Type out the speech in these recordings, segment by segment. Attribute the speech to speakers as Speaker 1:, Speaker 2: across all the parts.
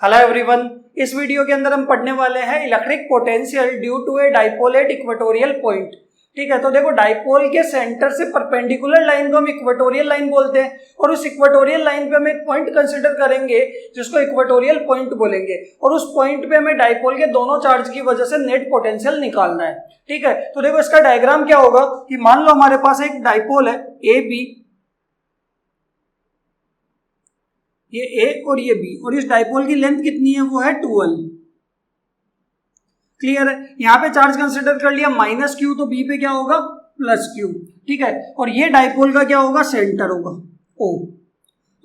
Speaker 1: Hello everyone, इस video के अंदर हम पढ़ने वाले हैं electric potential due to a dipole at equatorial point. ठीक है, तो देखो डाइपोल के सेंटर से परपेंडिकुलर लाइन को हम इक्वेटोरियल लाइन बोलते हैं और उस इक्वेटोरियल लाइन पे हम एक पॉइंट कंसीडर करेंगे जिसको इक्वेटोरियल पॉइंट बोलेंगे और उस पॉइंट पे हमें डाइपोल के दोनों चार्ज की वजह से नेट पोटेंशियल निकालना है। ठीक है, तो देखो इसका डायग्राम क्या होगा कि मान लो हमारे पास एक डाइपोल है ए बी, ये ए और ये बी, और इस डाइपोल की लेंथ कितनी है, वो है 2l। क्लियर है, यहाँ पे चार्ज कंसीडर कर लिया माइनस क्यू, तो बी पे क्या होगा प्लस क्यू। ठीक है, और ये डाइपोल का क्या होगा, सेंटर होगा ओ।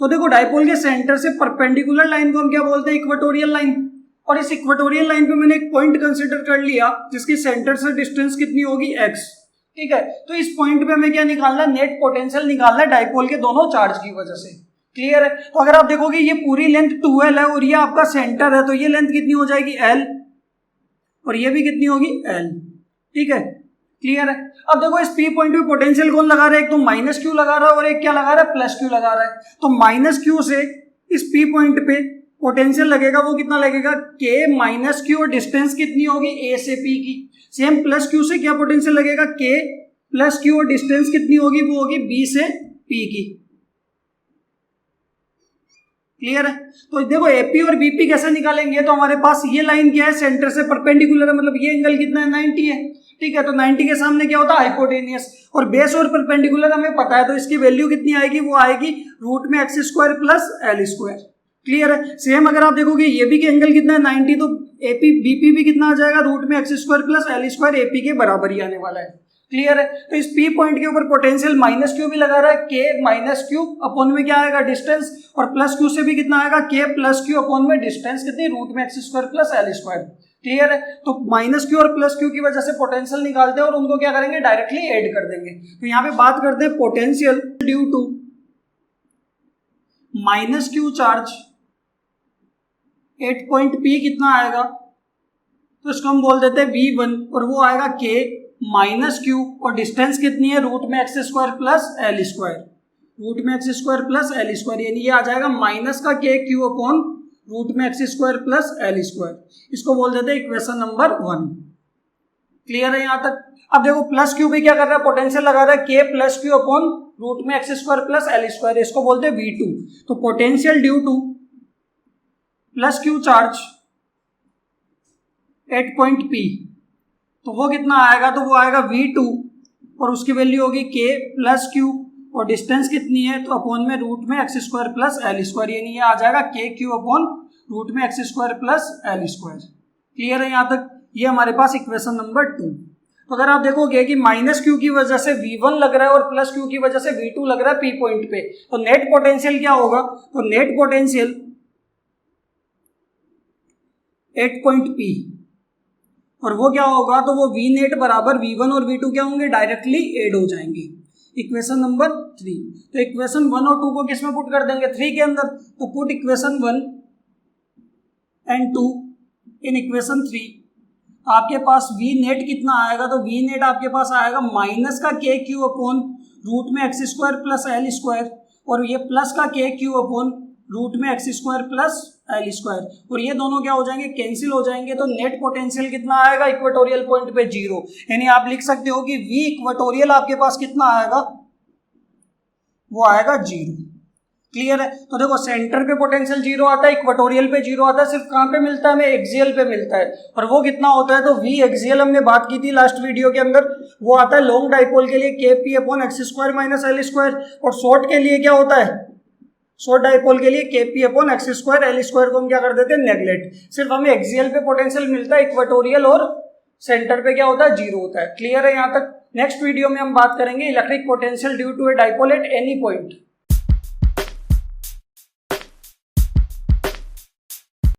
Speaker 1: तो देखो डाइपोल के सेंटर से परपेंडिकुलर लाइन को हम क्या बोलते हैं, इक्वेटोरियल लाइन। और इस इक्वेटोरियल लाइन पे मैंने एक पॉइंट कंसीडर कर लिया जिसकी सेंटर से डिस्टेंस कितनी होगी x। ठीक है, तो इस पॉइंट पे हमें क्या निकालना है, नेट पोटेंशियल निकालना है डाइपोल के दोनों चार्ज की वजह से। क्लियर है, तो अगर आप देखोगे ये पूरी लेंथ 2l है और ये आपका सेंटर है, तो ये लेंथ कितनी हो जाएगी l और ये भी कितनी होगी l। ठीक है, क्लियर है। अब देखो इस P पॉइंट पे पोटेंशियल कौन लगा रहा है, एक तो माइनस क्यू लगा रहा है और एक क्या लगा रहा है, प्लस क्यू लगा रहा है। तो माइनस क्यू से इस P पॉइंट पे पोटेंशियल लगेगा, वो कितना लगेगा, K माइनस क्यू, और डिस्टेंस कितनी होगी A से P की। सेम प्लस क्यू से क्या पोटेंशियल लगेगा, K प्लस क्यू, और डिस्टेंस कितनी होगी, वो होगी B से P की। क्लियर है, तो देखो एपी और बीपी कैसे निकालेंगे, तो हमारे पास ये लाइन क्या है, सेंटर से परपेंडिकुलर है, मतलब ये एंगल कितना है, 90 है। ठीक है, तो 90 के सामने क्या होता है, हाइपोटेनियस, और बेस और परपेंडिकुलर हमें पता है, तो इसकी वैल्यू कितनी आएगी, वो आएगी रूट में X square plus L square. Clear है, सेम अगर आप देखोगे ये भी के एंगल कितना है, 90, तो एपी बीपी भी कितना आ जाएगा, रूट में X square plus L square, AP के बराबर ही आने वाला है। क्लियर है, तो इस P पॉइंट के ऊपर पोटेंशियल माइनस क्यू भी लगा रहा है, K माइनस क्यू अपॉन में क्या आएगा, डिस्टेंस, और प्लस क्यू से भी कितना आएगा, K प्लस क्यू अपॉन में डिस्टेंस कितनी, रूट में X square plus L square. Clear है, तो माइनस क्यू और प्लस क्यू की वजह से पोटेंशियल निकालते हैं और उनको क्या करेंगे, डायरेक्टली ऐड कर देंगे। तो यहाँ पे बात करते हैं potential due to minus q charge at point P कितना आएगा, तो इसको हम बोल देते हैं V1, और वो आएगा K माइनस क्यू, और डिस्टेंस कितनी है, रूट में X square plus L square, root में X square plus L square, यानी ये आ जाएगा माइनस का K क्यू अपॉन रूट में X square plus L square. इसको बोल देते हैं इक्वेशन नंबर 1। क्लियर है यहाँ तक। अब देखो प्लस क्यू भी क्या कर रहा है, पोटेंशियल लगा रहा है K plus Q upon root में X square plus L square, इसको बोलते हैं V2। तो potential due to plus Q charge at point P, तो वो कितना आएगा, तो वो आएगा V2, और उसकी वैल्यू होगी K प्लस क्यू, और डिस्टेंस कितनी है, तो अपॉन में रूट में X square plus L square, यानी ये आ जाएगा K क्यू अपॉन रूट में X square plus L square. Clear है यहाँ तक, ये हमारे पास इक्वेशन नंबर 2। तो अगर आप देखोगे कि माइनस क्यू की वजह से V1 लग रहा है और प्लस क्यू की वजह से V2 लग रहा है P पॉइंट पे, तो नेट पोटेंशियल क्या होगा, तो net potential at point P, और वो क्या होगा, तो वो V नेट बराबर V1 और V2 क्या होंगे, डायरेक्टली ऐड हो जाएंगे। इक्वेशन नंबर 3, तो इक्वेशन 1 और 2 को किसमें पुट कर देंगे, 3 के अंदर, तो put equation 1 and 2 in equation 3। आपके पास V नेट कितना आएगा, तो V नेट आपके पास आएगा माइनस का K क्यू अपॉन रूट में X square plus L square, और ये प्लस का K क्यू अपॉन रूट में X square plus L square, और ये दोनों क्या हो जाएंगे, कैंसिल हो जाएंगे। तो नेट पोटेंशियल कितना आएगा इक्वेटोरियल पॉइंट पे, 0। यानी आप लिख सकते हो कि V इक्वेटोरियल आपके पास कितना आएगा, वो आएगा 0। क्लियर है, तो देखो सेंटर पे पोटेंशियल 0 आता है, इक्वेटोरियल पे 0 आता है, सिर्फ कहाँ पे मिलता है, हमें एक्सियल पे मिलता है, और वो कितना होता है, तो V एक्सियल हमने बात की थी लास्ट वीडियो के अंदर, वो आता है लॉन्ग डाइपोल के लिए KP upon x square minus L square, और शॉर्ट के लिए क्या होता है, शॉर्ट डाइपोल के लिए KP upon x square, L square को हम क्या कर देते हैं, नेगलेक्ट। सिर्फ हमें एक्सियल पे पोटेंशियल मिलता है, इक्वेटोरियल और सेंटर पे क्या होता है, 0 होता है। क्लियर है यहाँ तक। नेक्स्ट वीडियो में हम बात करेंगे electric potential due to a dipole at any point.